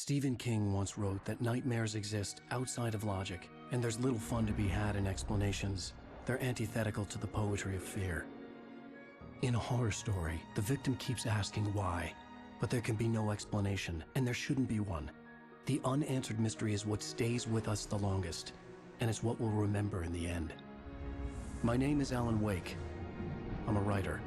Stephen King once wrote that nightmares exist outside of logic, and there's little fun to be had in explanations. They're antithetical to the poetry of fear. In a horror story, the victim keeps asking why, but there can be no explanation, and there shouldn't be one. The unanswered mystery is what stays with us the longest, and it's what we'll remember in the end. My name is Alan Wake. I'm a writer.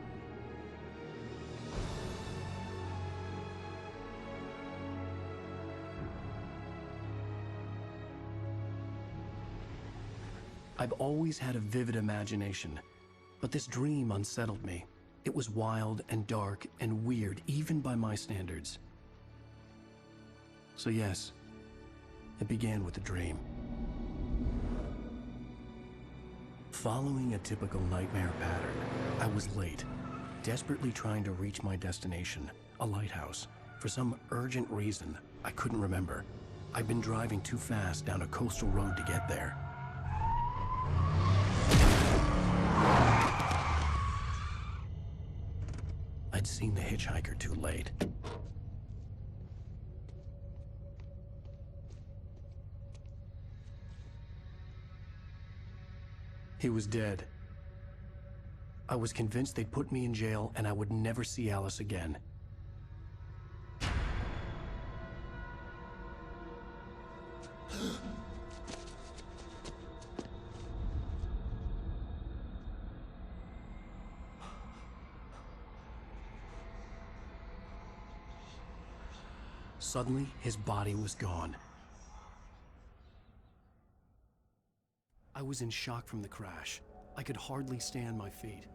I've always had a vivid imagination, but this dream unsettled me. It was wild and dark and weird, even by my standards. So yes, it began with a dream. Following a typical nightmare pattern, I was late, desperately trying to reach my destination, a lighthouse. For some urgent reason, I couldn't remember. I'd been driving too fast down a coastal road to get there. I'd seen the hitchhiker too late. He was dead. I was convinced they'd put me in jail and I would never see Alice again. Suddenly, his body was gone. I was in shock from the crash. I could hardly stand my feet.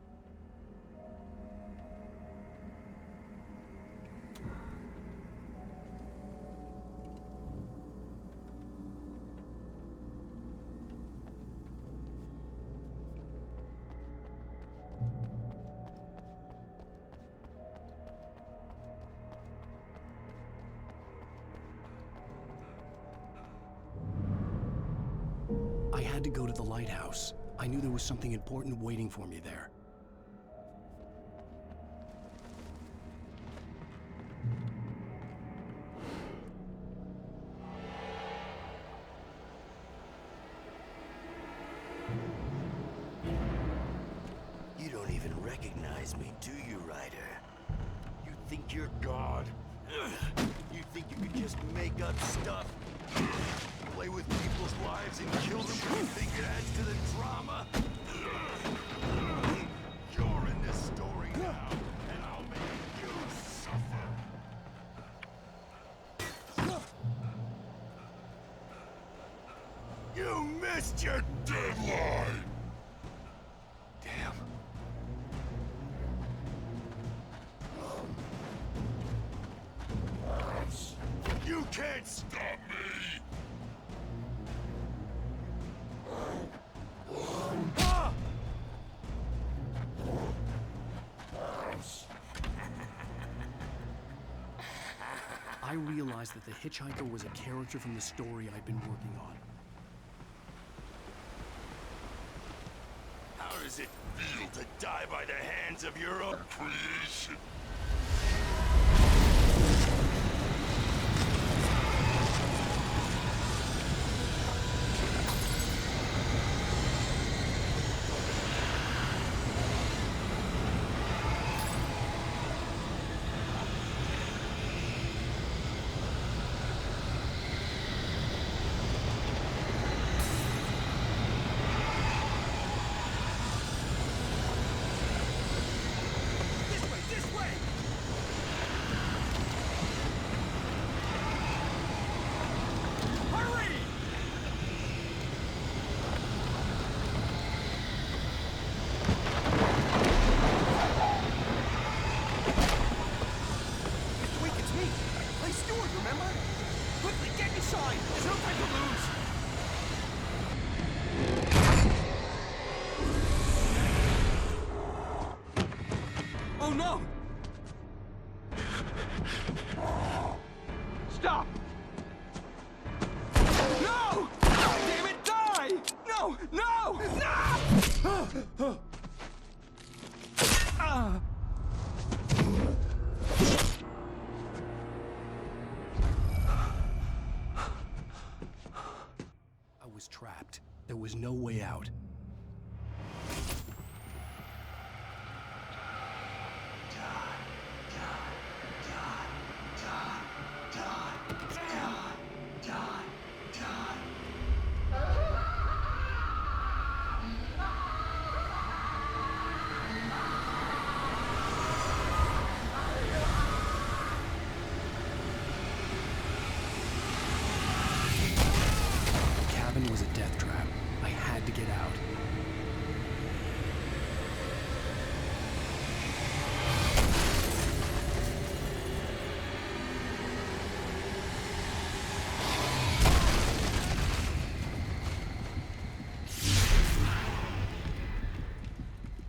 I had to go to the lighthouse. I knew there was something important waiting for me there. You don't even recognize me, do you, Ryder? You think you're God? You think you could just make up stuff? Play with people's lives and kill them when you think it adds to the drama? You're in this story now, and I'll make you suffer. You missed your deadline! Damn. You can't stop me! I realized that the hitchhiker was a character from the story I'd been working on. How does it feel to die by the hands of your own creation? Oh no! Stop! No! Damn it, die! No! No! No! no way out. Was a death trap. I had to get out.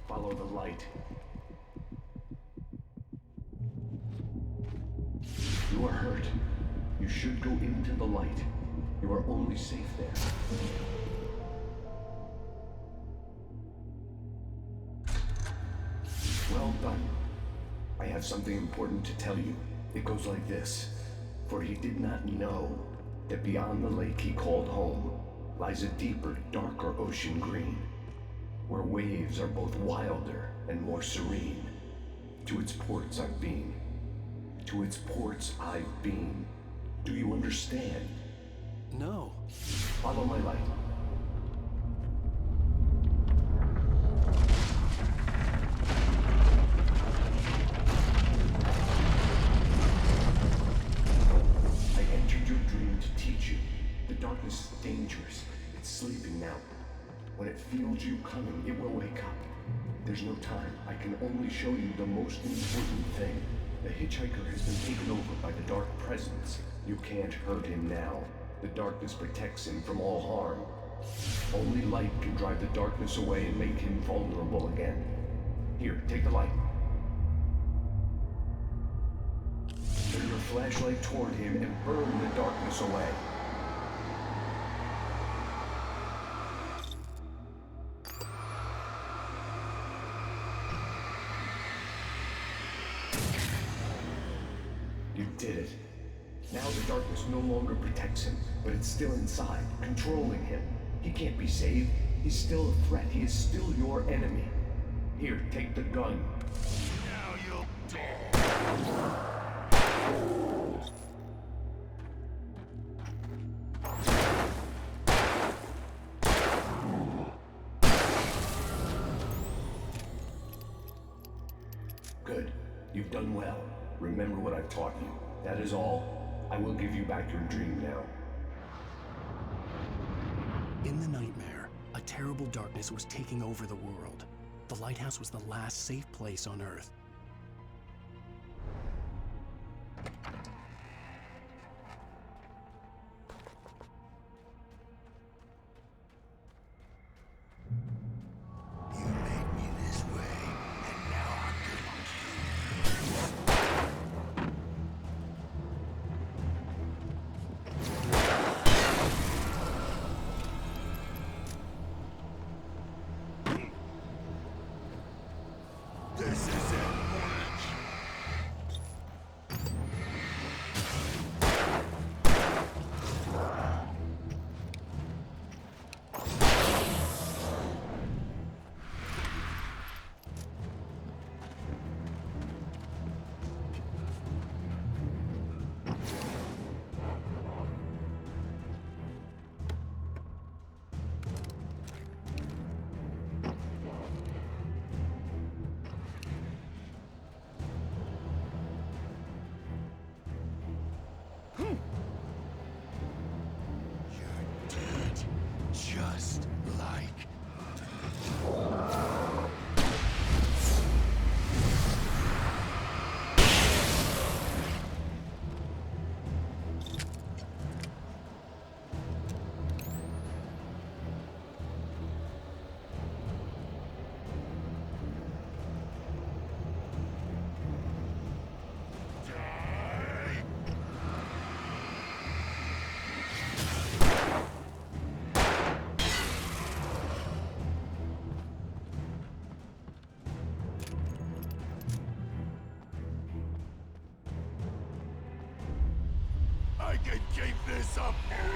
Follow the light. You are hurt. You should go into the light. You are only safe there. Well done. I have something important to tell you. It goes like this. For he did not know that beyond the lake he called home lies a deeper, darker ocean green, where waves are both wilder and more serene. To its ports I've been. To its ports I've been. Do you understand? No. Follow my light. I entered your dream to teach you. The darkness is dangerous. It's sleeping now. When it feels you coming, it will wake up. There's no time. I can only show you the most important thing. The hitchhiker has been taken over by the dark presence. You can't hurt him now. The darkness protects him from all harm. Only light can drive the darkness away and make him vulnerable again. Here, take the light. Turn your flashlight toward him and burn the darkness away. You did it. Now the darkness no longer protects him, but it's still inside, controlling him. He can't be saved. He's still a threat. He is still your enemy. Here, take the gun. Now you'll die. Good. You've done well. Remember what I've taught you. That is all. I will give you back your dream now. In the nightmare, a terrible darkness was taking over the world. The lighthouse was the last safe place on Earth. You made me this way, and now I'm This is it, Orange. You're dead, just like... I can keep this up forever.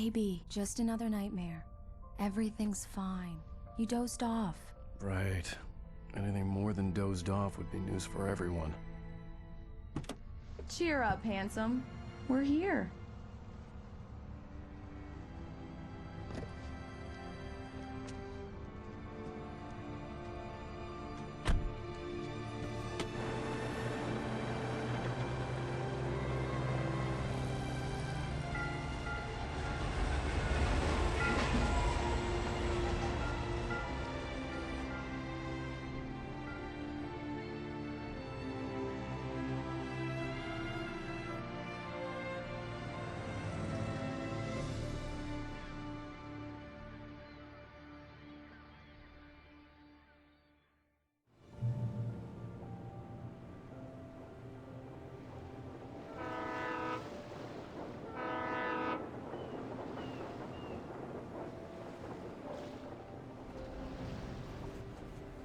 baby, just another nightmare. Everything's fine. You dozed off. Right. Anything more than dozed off would be news for everyone. Cheer up, handsome. We're here.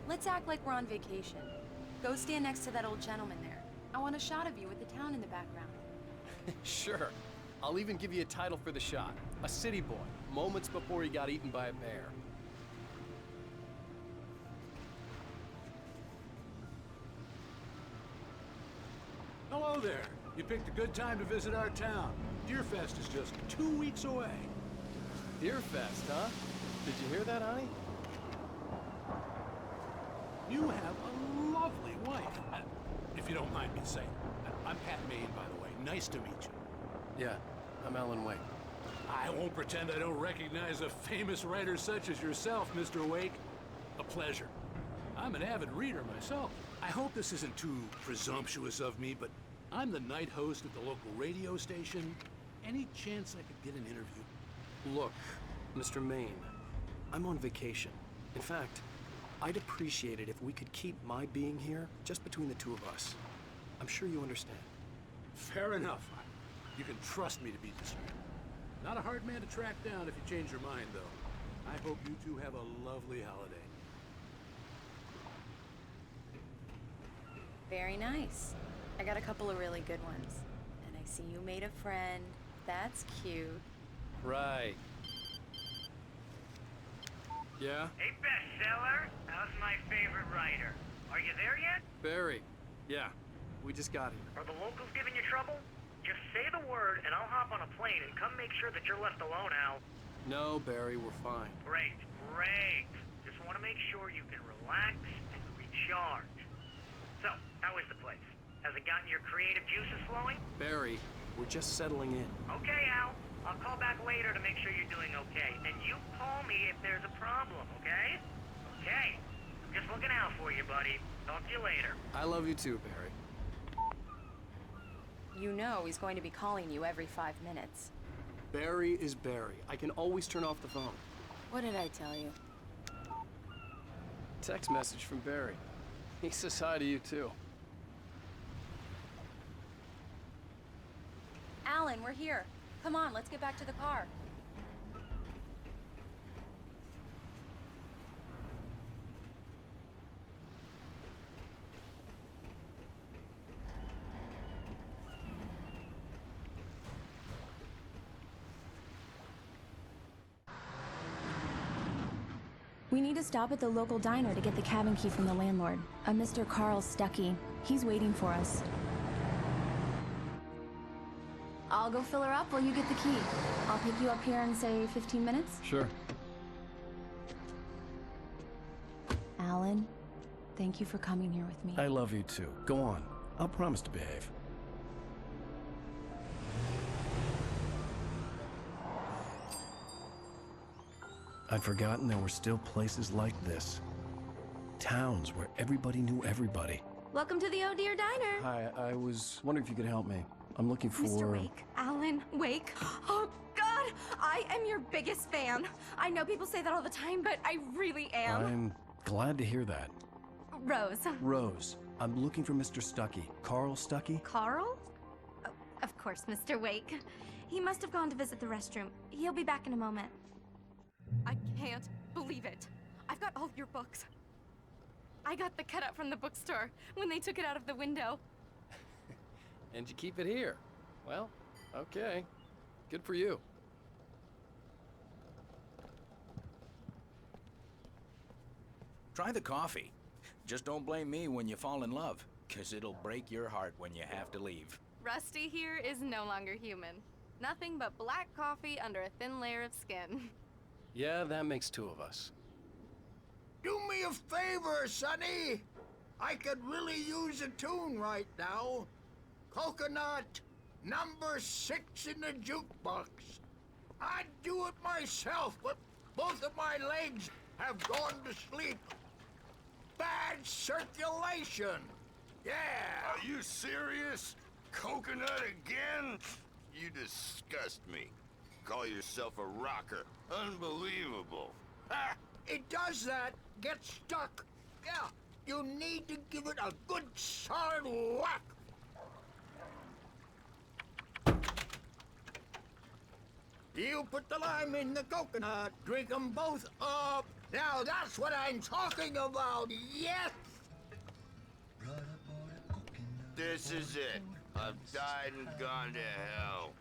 Let's act like we're on vacation. Go stand next to that old gentleman there. I want a shot of you with the town in the background. Sure. I'll even give you a title for the shot. A city boy, moments before he got eaten by a bear. Hello there. You picked a good time to visit our town. Deerfest is just 2 weeks away. Deerfest, huh? Did you hear that, honey? You have a lovely wife. If you don't mind me saying. I'm Pat Maine, by the way. Nice to meet you. Yeah, I'm Alan Wake. I won't pretend I don't recognize a famous writer such as yourself, Mr. Wake. A pleasure. I'm an avid reader myself. I hope this isn't too presumptuous of me, but I'm the night host at the local radio station. Any chance I could get an interview? Look, Mr. Maine, I'm on vacation. In fact, I'd appreciate it if we could keep my being here just between the two of us. I'm sure you understand. Fair enough. You can trust me to be discreet. Not a hard man to track down if you change your mind, though. I hope you two have a lovely holiday. Very nice. I got a couple of really good ones. And I see you made a friend. That's cute. Right. Yeah? Hey, bestseller, how's my favorite writer? Are you there yet? Barry. Yeah, we just got here. Are the locals giving you trouble? Just say the word and I'll hop on a plane and come make sure that you're left alone, Al. No, Barry, we're fine. Great, great. Just want to make sure you can relax and recharge. So, how is the place? Has it gotten your creative juices flowing? Barry, we're just settling in. Okay, Al. I'll call back later to make sure you're doing okay. And you call me if there's a problem, okay? Okay. I'm just looking out for you, buddy. Talk to you later. I love you too, Barry. You know he's going to be calling you every 5 minutes. Barry is Barry. I can always turn off the phone. What did I tell you? Text message from Barry. He says hi to you too. Alan, we're here. Come on, let's get back to the car. We need to stop at the local diner to get the cabin key from the landlord, a Mr. Carl Stuckey. He's waiting for us. I'll go fill her up while you get the key. I'll pick you up here in, say, 15 minutes? Sure. Alan, thank you for coming here with me. I love you too. Go on. I'll promise to behave. I'd forgotten there were still places like this. Towns where everybody knew everybody. Welcome to the Oh Dear Diner. Hi, I was wondering if you could help me. I'm looking for... Mr. Wake. Alan Wake. Oh, God! I am your biggest fan. I know people say that all the time, but I really am. I'm glad to hear that. Rose. Rose, I'm looking for Mr. Stuckey. Carl Stuckey? Carl? Oh, of course, Mr. Wake. He must have gone to visit the restroom. He'll be back in a moment. I can't believe it. I've got all your books. I got the cutout from the bookstore when they took it out of the window. And you keep it here. Well, okay. Good for you. Try the coffee. Just don't blame me when you fall in love, 'cause it'll break your heart when you have to leave. Rusty here is no longer human. Nothing but black coffee under a thin layer of skin. Yeah, that makes two of us. Do me a favor, Sonny. I could really use a tune right now. Coconut, number 6 in the jukebox. I'd do it myself, but both of my legs have gone to sleep. Bad circulation. Yeah. Are you serious? Coconut again? You disgust me. Call yourself a rocker. Unbelievable. Ha! It does that. Get stuck. Yeah. You need to give it a good solid whack. You put the lime in the coconut. Drink them both up. Now that's what I'm talking about. Yes. This is it. I've died and gone to hell.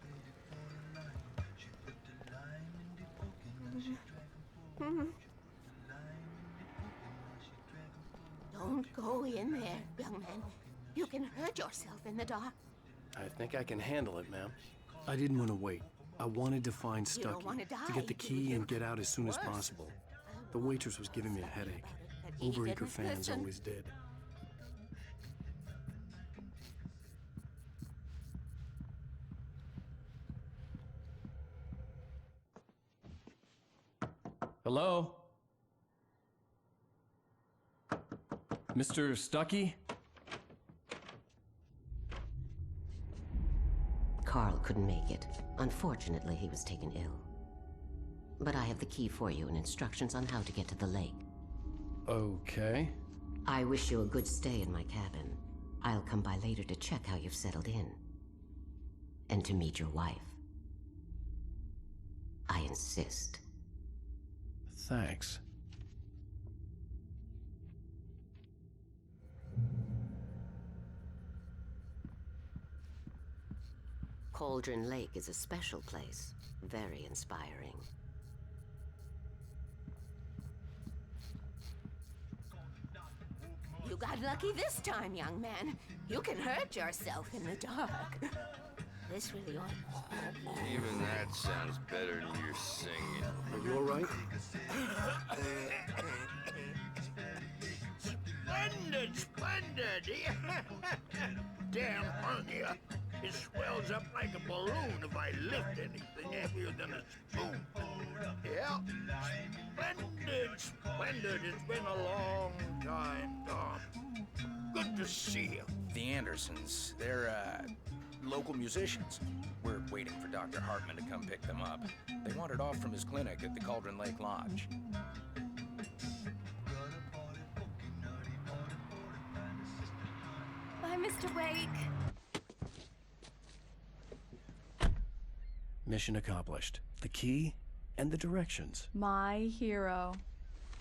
Don't go in there, young man. You can hurt yourself in the dark. I think I can handle it, ma'am. I didn't want to wait. I wanted to find You don't Stucky, wanna to die, get the do key you? and get out as soon as Worse. possible. The waitress was giving me a headache. he Overeager didn't fans listen. always did. Hello? Mr. Stucky? Carl couldn't make it. Unfortunately, he was taken ill. But I have the key for you and instructions on how to get to the lake. Okay. I wish you a good stay in my cabin. I'll come by later to check how you've settled in. And to meet your wife. I insist. Thanks. Cauldron Lake is a special place. Very inspiring. You got lucky this time, young man. You can hurt yourself in the dark. This really ought. Even that sounds better than your singing. Are you alright? Splendid, splendid. Damn hernia. It swells up like a balloon if I lift anything heavier than a spoon. Yeah. Splendid, splendid. It's been a long time, Tom. Good to see you. The Andersons, they're, local musicians. We're waiting for Dr. Hartman to come pick them up. They wandered off from his clinic at the Cauldron Lake Lodge. Bye, Mr. Wake. Mission accomplished. The key and the directions. My hero.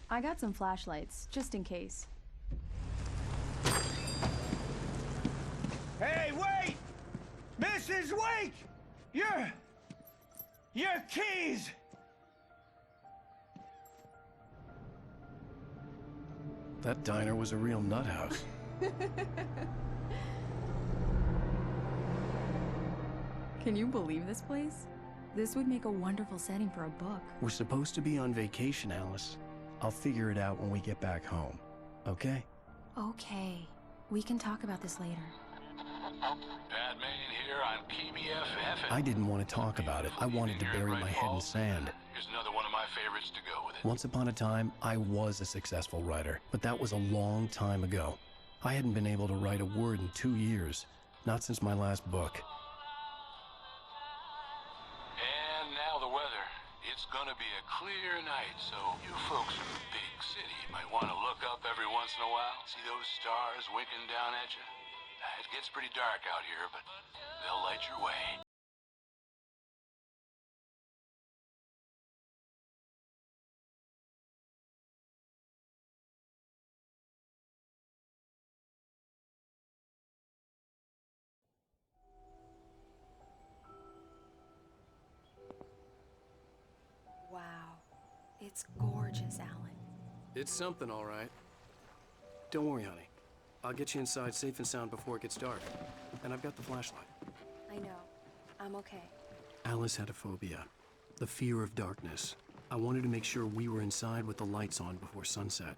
I got some flashlights, just in case. Hey, wait! Mrs. Wake! Your keys! That diner was a real nut house. Can you believe this place? This would make a wonderful setting for a book. We're supposed to be on vacation, Alice. I'll figure it out when we get back home. Okay? Okay. We can talk about this later. Batman here on KBF I didn't want to talk about it. I wanted to bury my head in sand. Here's another one of my favorites to go with it. Once upon a time, I was a successful writer, but that was a long time ago. I hadn't been able to write a word in 2 years, not since my last book. And now the weather. It's gonna be a clear night, so you folks in the big city might want to look up every once in a while. See those stars winking down at you? It gets pretty dark out here, but they'll light your way. Wow. It's gorgeous, Alan. It's something, all right. Don't worry, honey. I'll get you inside safe and sound before it gets dark. And I've got the flashlight. I know. I'm okay. Alice had a phobia. The fear of darkness. I wanted to make sure we were inside with the lights on before sunset.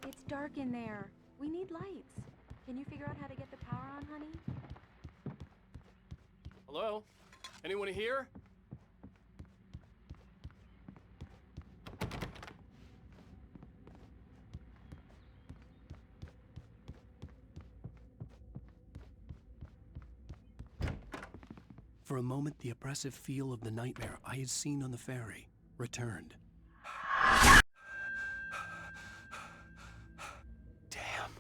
It's dark in there. We need lights. Can you figure out how to get the power on, honey? Hello? Anyone here? For a moment, the oppressive feel of the nightmare I had seen on the ferry returned. Damn.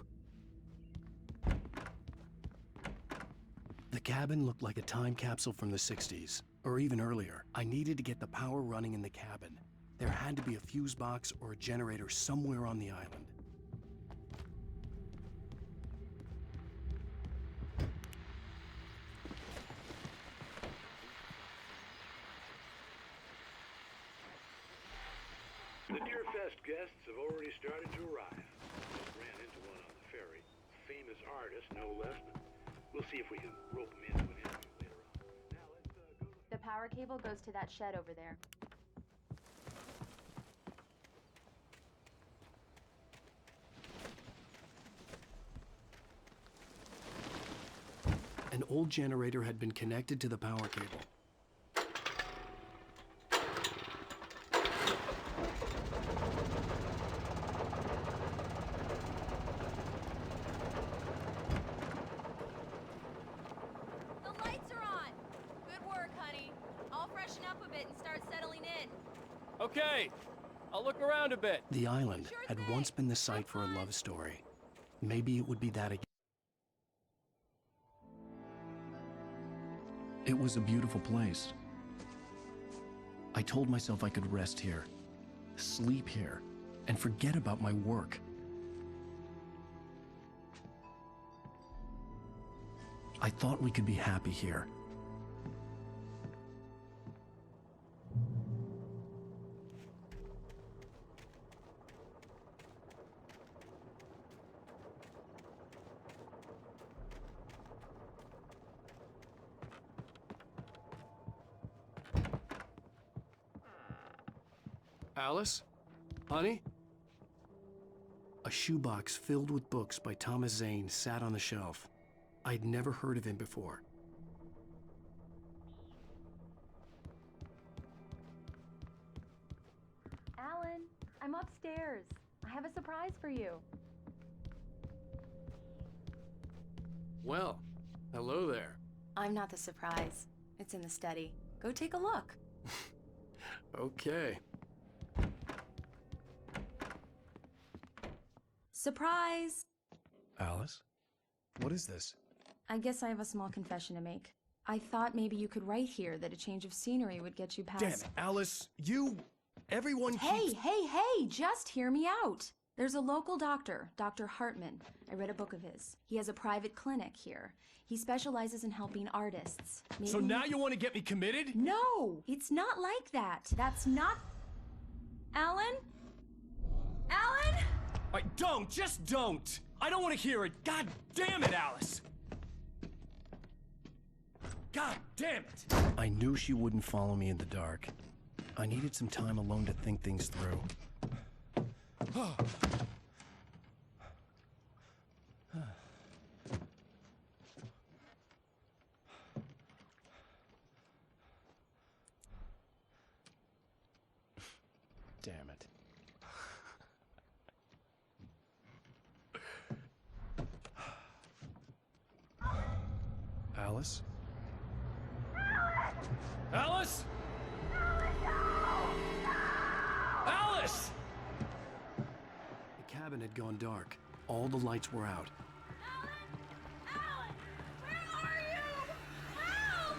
The cabin looked like a time capsule from the 60s, or even earlier. I needed to get the power running in the cabin. There had to be a fuse box or a generator somewhere on the island. The Deerfest guests have already started to arrive. Just ran into one on the ferry. Famous artist, no less, but we'll see if we can rope him into an interview later on. Now let's go to... The power cable goes to that shed over there. An old generator had been connected to the power cable. The lights are on! Good work, honey. I'll freshen up a bit and start settling in. Okay, I'll look around a bit. The island had once been the site for a love story. Maybe it would be that again. It was a beautiful place. I told myself I could rest here, sleep here, and forget about my work. I thought we could be happy here. Alice? Honey? A shoebox filled with books by Thomas Zane sat on the shelf. I'd never heard of him before. Alan, I'm upstairs. I have a surprise for you. Well, hello there. I'm not the surprise. It's in the study. Go take a look. Okay. Surprise! Alice? What is this? I guess I have a small confession to make. I thought maybe you could write here that a change of scenery would get you past— Damn it, Alice! Everyone Hey, just hear me out! There's a local doctor, Dr. Hartman. I read a book of his. He has a private clinic here. He specializes in helping artists. Maybe... So now you want to get me committed? No! It's not like that. That's not... Alan? Alan? Just don't! I don't want to hear it! God damn it, Alice! God damn it! I knew she wouldn't follow me in the dark. I needed some time alone to think things through. Damn it. Alice? Alice? Alice! The cabin had gone dark. All the lights were out. Alan! Where are you? Help!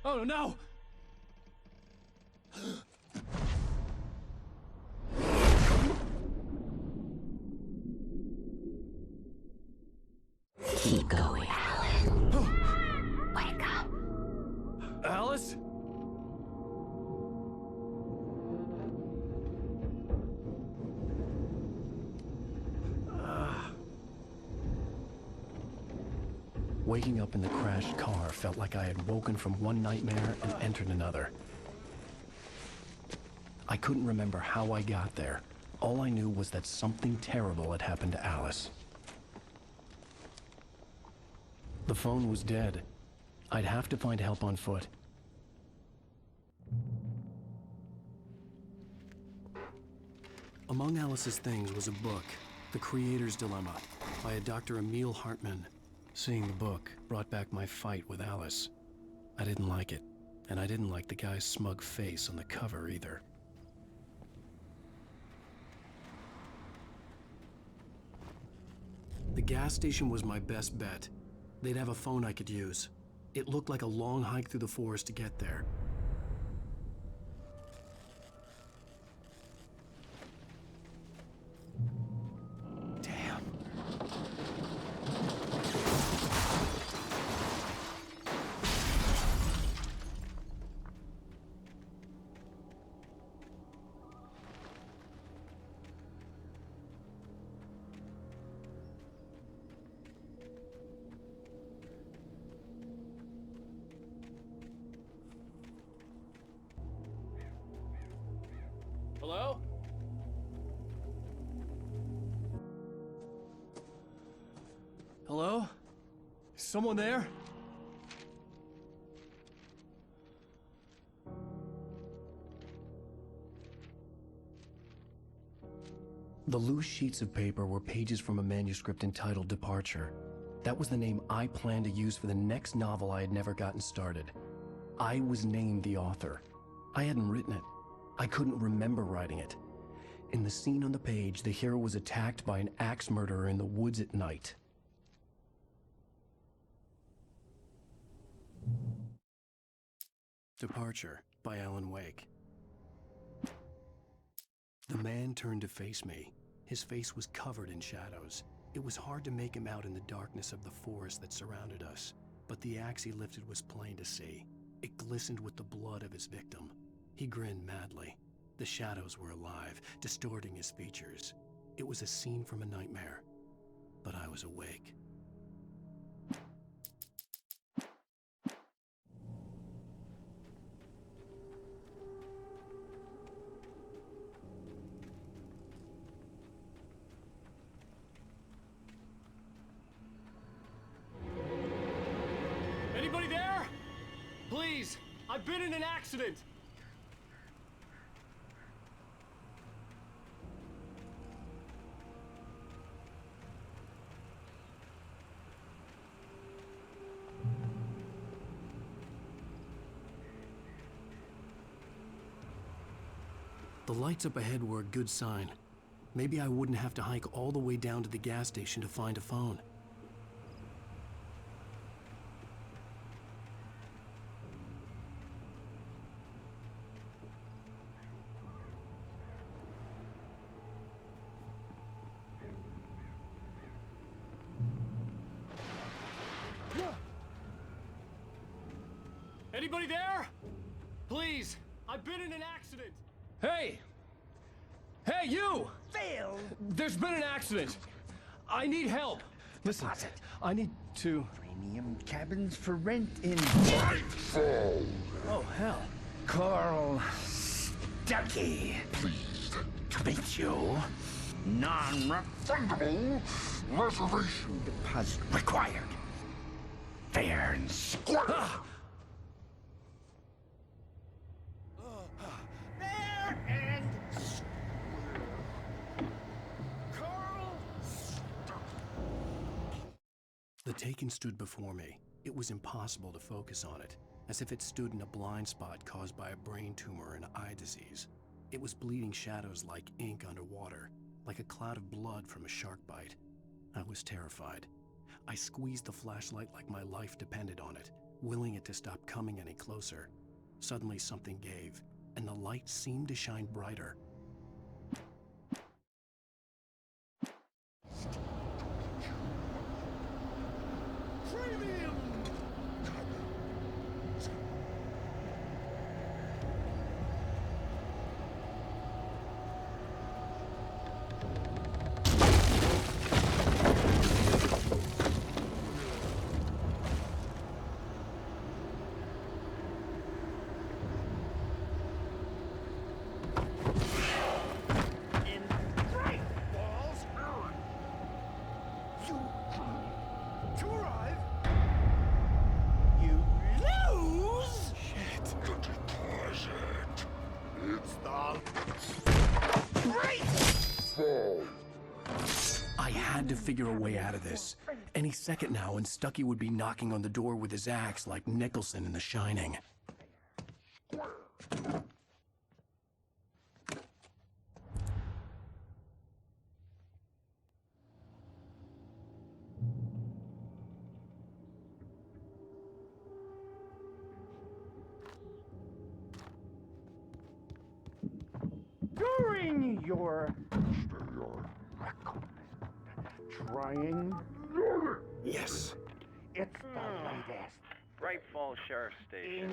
Oh no! Keep going, Alan. Wake up. Alice? Waking up in the crashed car felt like I had woken from one nightmare and entered another. I couldn't remember how I got there. All I knew was that something terrible had happened to Alice. The phone was dead. I'd have to find help on foot. Among Alice's things was a book, The Creator's Dilemma, by a Dr. Emil Hartmann. Seeing the book brought back my fight with Alice. I didn't like it, and I didn't like the guy's smug face on the cover either. The gas station was my best bet. They'd have a phone I could use. It looked like a long hike through the forest to get there. Hello? Hello? Is someone there? The loose sheets of paper were pages from a manuscript entitled Departure. That was the name I planned to use for the next novel I had never gotten started. I was named the author. I hadn't written it. I couldn't remember writing it. In the scene on the page, the hero was attacked by an axe murderer in the woods at night. Departure by Alan Wake. The man turned to face me. His face was covered in shadows. It was hard to make him out in the darkness of the forest that surrounded us, but the axe he lifted was plain to see. It glistened with the blood of his victim. He grinned madly. The shadows were alive, distorting his features. It was a scene from a nightmare, but I was awake. Anybody there? Please, I've been in an accident. The lights up ahead were a good sign. Maybe I wouldn't have to hike all the way down to the gas station to find a phone. Anybody there? Please, I've been in an accident. Hey! Hey, you! Phil! There's been an accident! I need help! Listen, I need to... Premium cabins for rent in... Nightfall! Oh, hell. Carl Stucky. Pleased To meet you. non-refundable reservation Deposit required. Fair and square. Fair and square. Carl The Taken stood before me. It was impossible to focus on it, as if it stood in a blind spot caused by a brain tumor and eye disease. It was bleeding shadows like ink underwater, like a cloud of blood from a shark bite. I was terrified. I squeezed the flashlight like my life depended on it, willing it to stop coming any closer. Suddenly something gave, and the light seemed to shine brighter. I had to figure a way out of this. Any second now, and Stucky would be knocking on the door with his axe like Nicholson in The Shining. During your recommend trying. Yes. It's the latest. Great Falls Sheriff Station.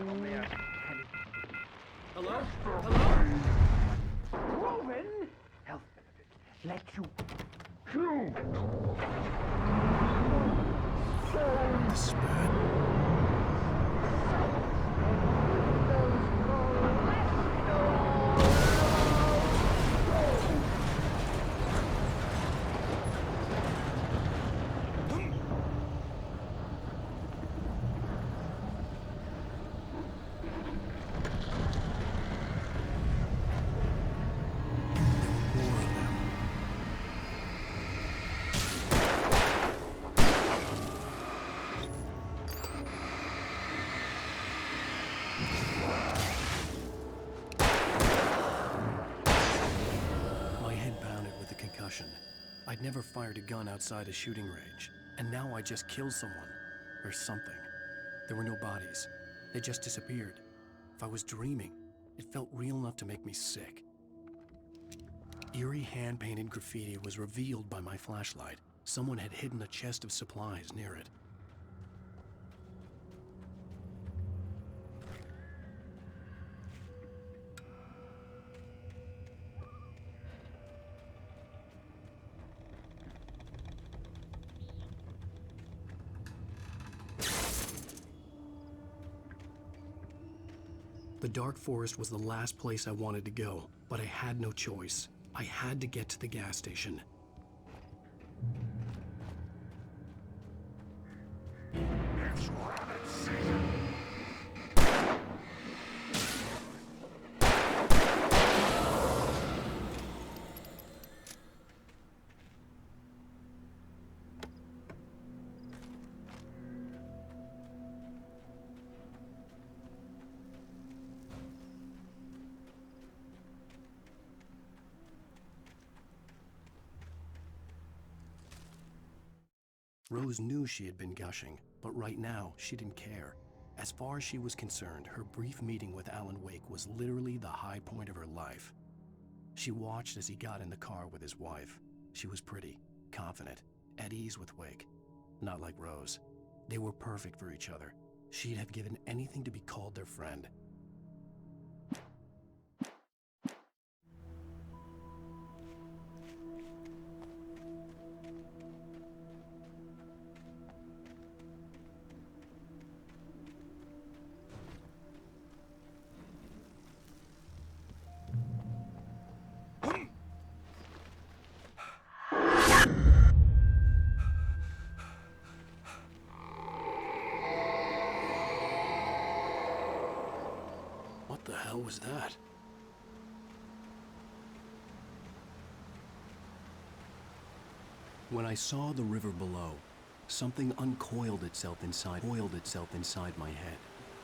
Hello? Hello? Proven health benefits let you choose. The spread. I'd never fired a gun outside a shooting range, and now I just killed someone. Or something. There were no bodies. They just disappeared. If I was dreaming, it felt real enough to make me sick. Eerie hand-painted graffiti was revealed by my flashlight. Someone had hidden a chest of supplies near it. The dark forest was the last place I wanted to go, but I had no choice. I had to get to the gas station. It's rabbit season. Rose knew she had been gushing, but right now, she didn't care. As far as she was concerned, her brief meeting with Alan Wake was literally the high point of her life. She watched as he got in the car with his wife. She was pretty, confident, at ease with Wake. Not like Rose. They were perfect for each other. She'd have given anything to be called their friend. What the hell was that? When I saw the river below, something uncoiled itself inside my head.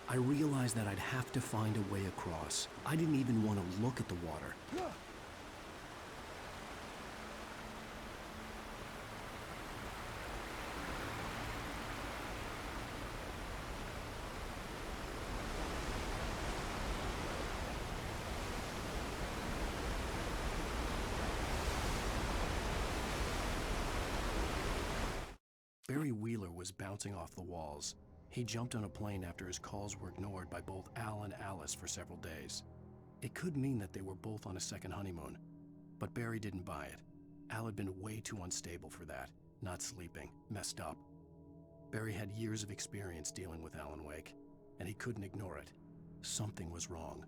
I realized that I'd have to find a way across. I didn't even want to look at the water. Barry Wheeler was bouncing off the walls. He jumped on a plane after his calls were ignored by both Al and Alice for several days. It could mean that they were both on a second honeymoon, but Barry didn't buy it. Al had been way too unstable for that, not sleeping, messed up. Barry had years of experience dealing with Alan Wake, and he couldn't ignore it. Something was wrong.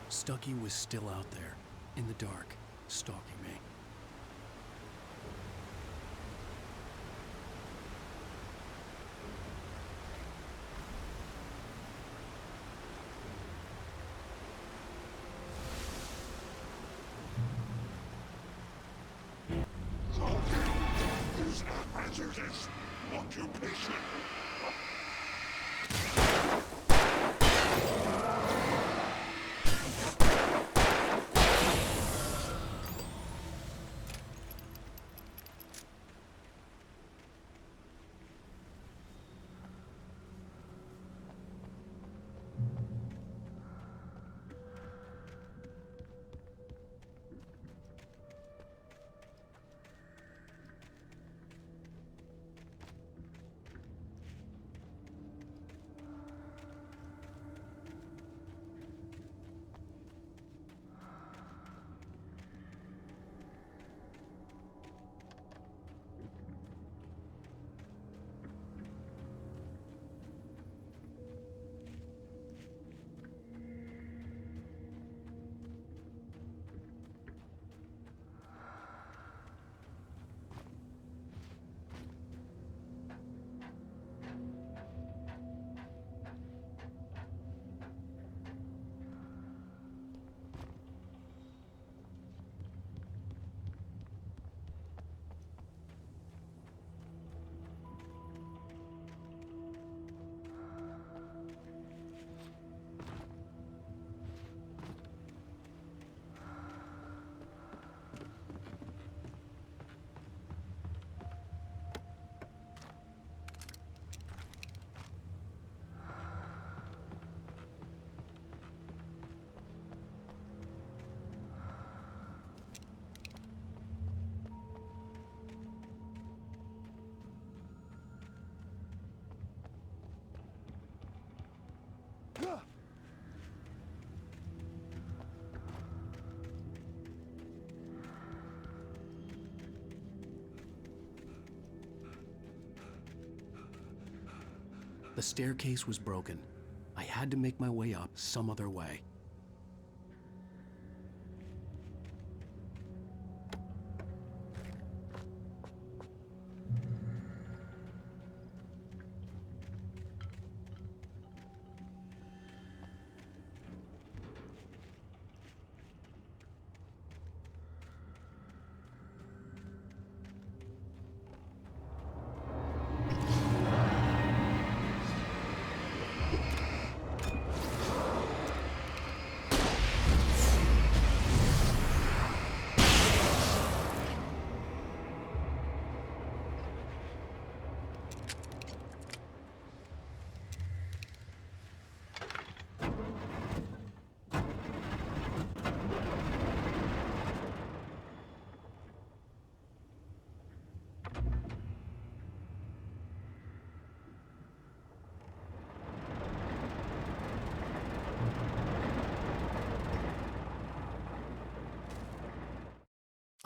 Stucky was still out there, in the dark, stalking me. This answers its occupation. The staircase was broken. I had to make my way up some other way.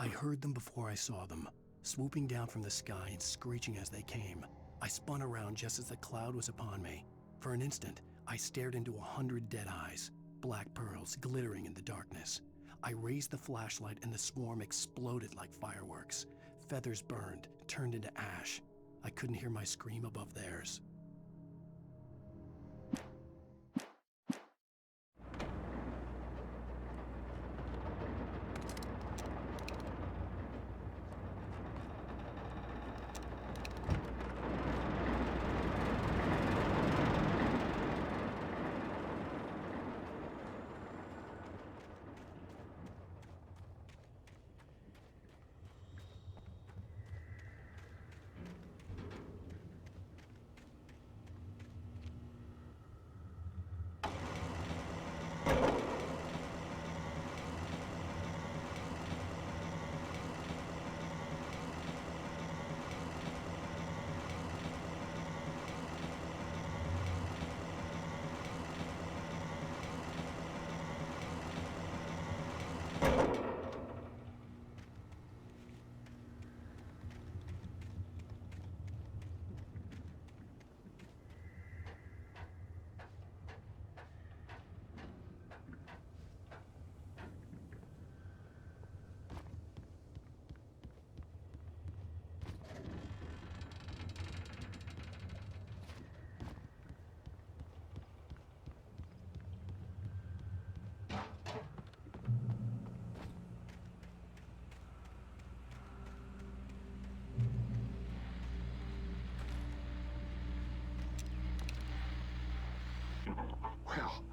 I heard them before I saw them, swooping down from the sky and screeching as they came. I spun around just as the cloud was upon me. For an instant, I stared into 100 dead eyes, black pearls glittering in the darkness. I raised the flashlight and the swarm exploded like fireworks. Feathers burned, turned into ash. I couldn't hear my scream above theirs.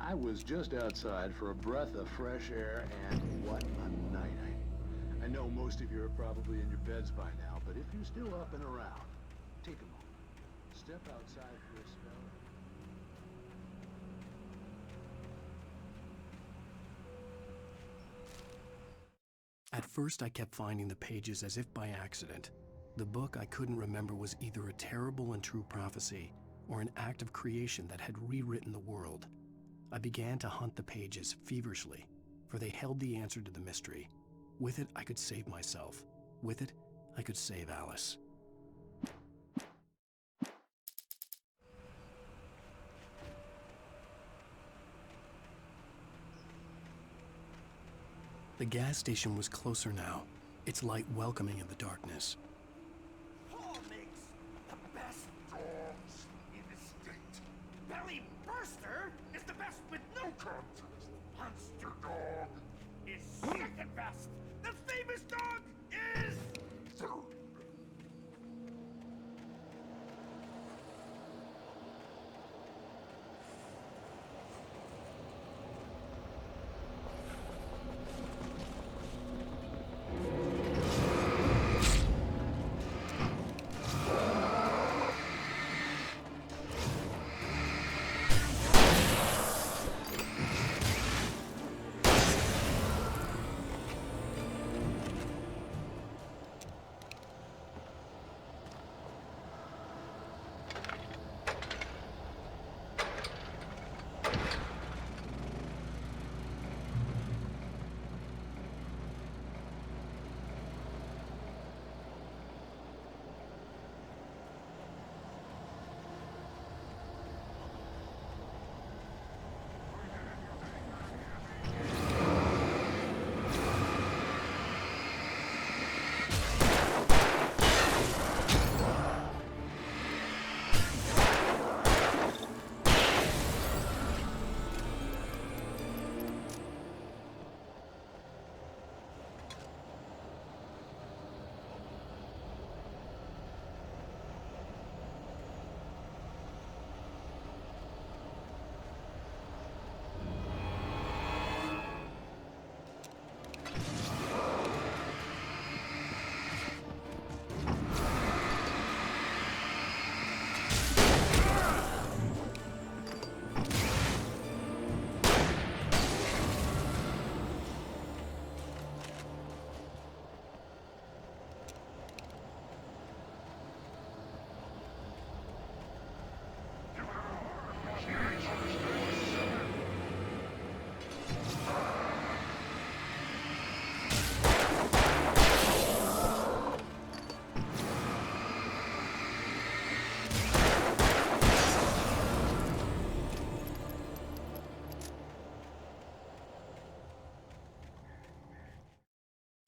I was just outside for a breath of fresh air, and what a night. I know most of you are probably in your beds by now, but if you're still up and around, take a moment. Step outside for a spell. At first, I kept finding the pages as if by accident. The book I couldn't remember was either a terrible and true prophecy or an act of creation that had rewritten the world. I began to hunt the pages feverishly, for they held the answer to the mystery. With it, I could save myself. With it, I could save Alice. The gas station was closer now, its light welcoming in the darkness. Paul makes the best dogs in the state. Belly Burster is the best with no contest. Monster Dog is second best. The famous dog is third.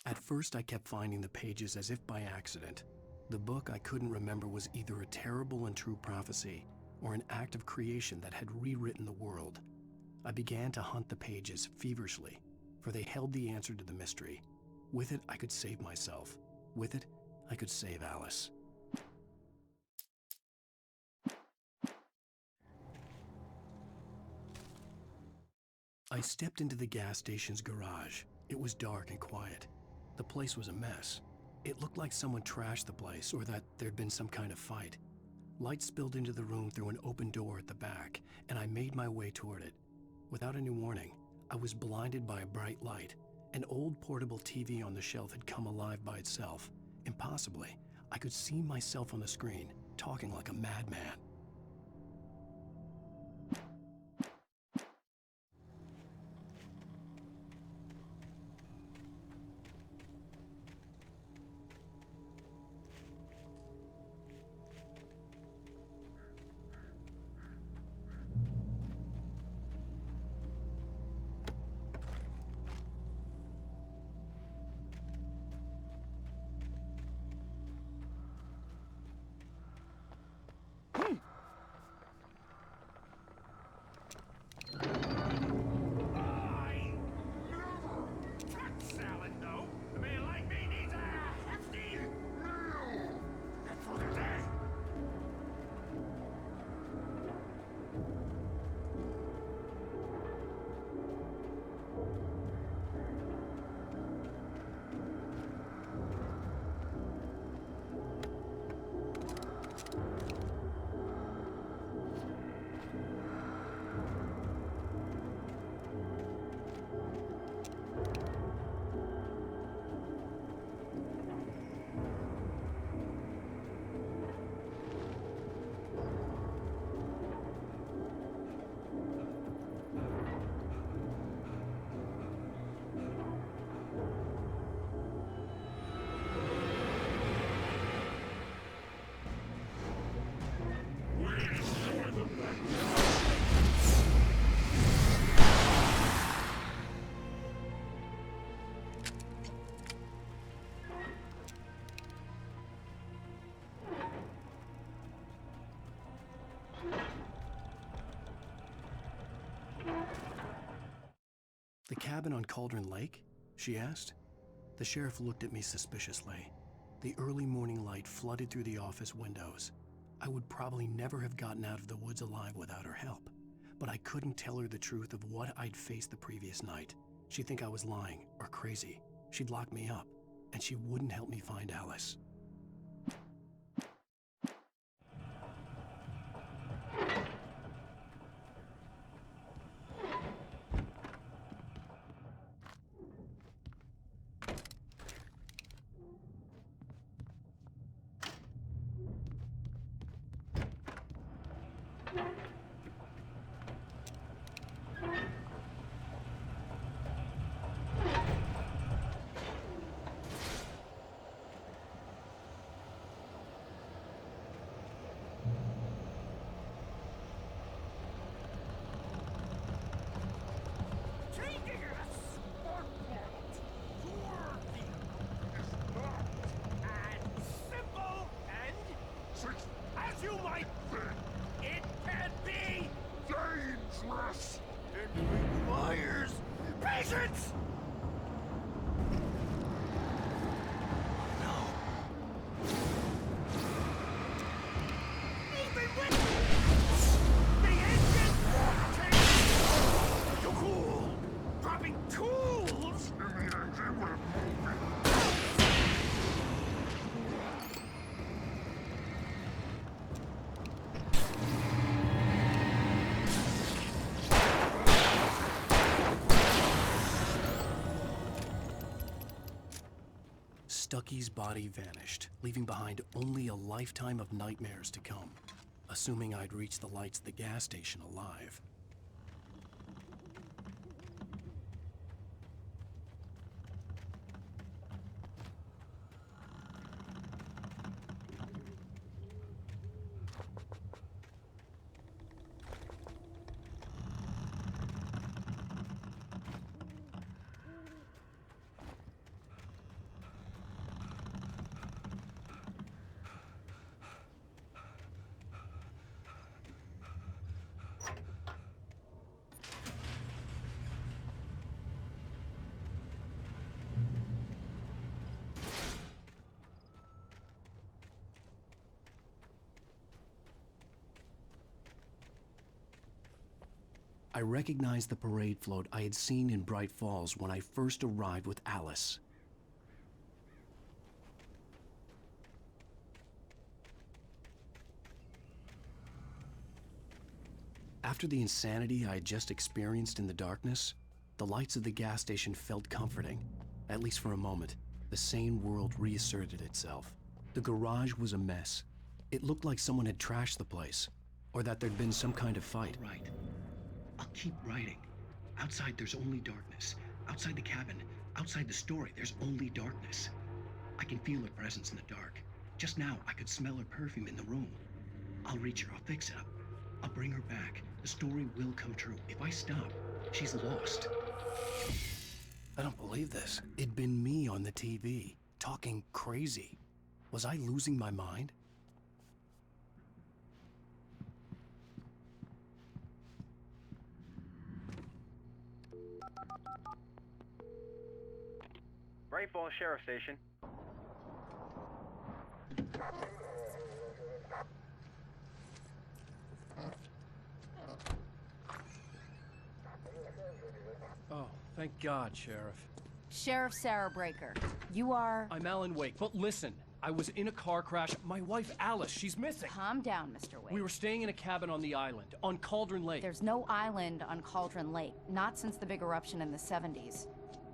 At first, I kept finding the pages as if by accident. The book I couldn't remember was either a terrible and true prophecy or an act of creation that had rewritten the world. I began to hunt the pages feverishly, for they held the answer to the mystery. With it, I could save myself. With it, I could save Alice. I stepped into the gas station's garage. It was dark and quiet. The place was a mess. It looked like someone trashed the place or that there'd been some kind of fight. Light spilled into the room through an open door at the back, and I made my way toward it. Without any warning, I was blinded by a bright light. An old portable TV on the shelf had come alive by itself. Impossibly, I could see myself on the screen, talking like a madman. cabin on Cauldron Lake? She asked. The sheriff looked at me suspiciously. The early morning light flooded through the office windows. I would probably never have gotten out of the woods alive without her help, but I couldn't tell her the truth of what I'd faced the previous night. She'd think I was lying or crazy. She'd lock me up, and she wouldn't help me find Alice. As you might think, it can be dangerous. It requires patience. No. Even with the engine too cool, dropping tools in the engine when moving. Stucky's body vanished, leaving behind only a lifetime of nightmares to come, assuming I'd reach the lights at the gas station alive. I recognized the parade float I had seen in Bright Falls when I first arrived with Alice. After the insanity I had just experienced in the darkness, the lights of the gas station felt comforting, at least for a moment. The sane world reasserted itself. The garage was a mess. It looked like someone had trashed the place, or that there'd been some kind of fight. Right. I'll keep writing. Outside, there's only darkness. Outside the cabin, outside the story, there's only darkness. I can feel her presence in the dark. Just now, I could smell her perfume in the room. I'll reach her. I'll fix it up. I'll bring her back. The story will come true. If I stop, she's lost. I don't believe this. It'd been me on the TV, talking crazy. Was I losing my mind? Bright Falls Sheriff Station. Oh, thank God, Sheriff. Sheriff Sarah Breaker, you are... I'm Alan Wake, but listen, I was in a car crash. My wife, Alice, she's missing. Calm down, Mr. Wake. We were staying in a cabin on the island, on Cauldron Lake. There's no island on Cauldron Lake, not since the big eruption in the 70s.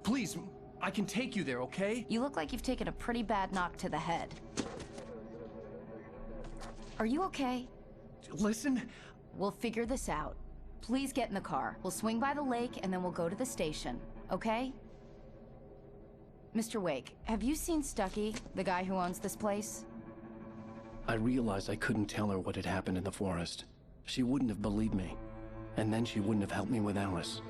Please, I can take you there, okay? You look like you've taken a pretty bad knock to the head. Are you okay? Listen. We'll figure this out. Please get in the car. We'll swing by the lake and then we'll go to the station, okay? Mr. Wake, have you seen Stucky, the guy who owns this place? I realized I couldn't tell her what had happened in the forest. She wouldn't have believed me. And then she wouldn't have helped me with Alice.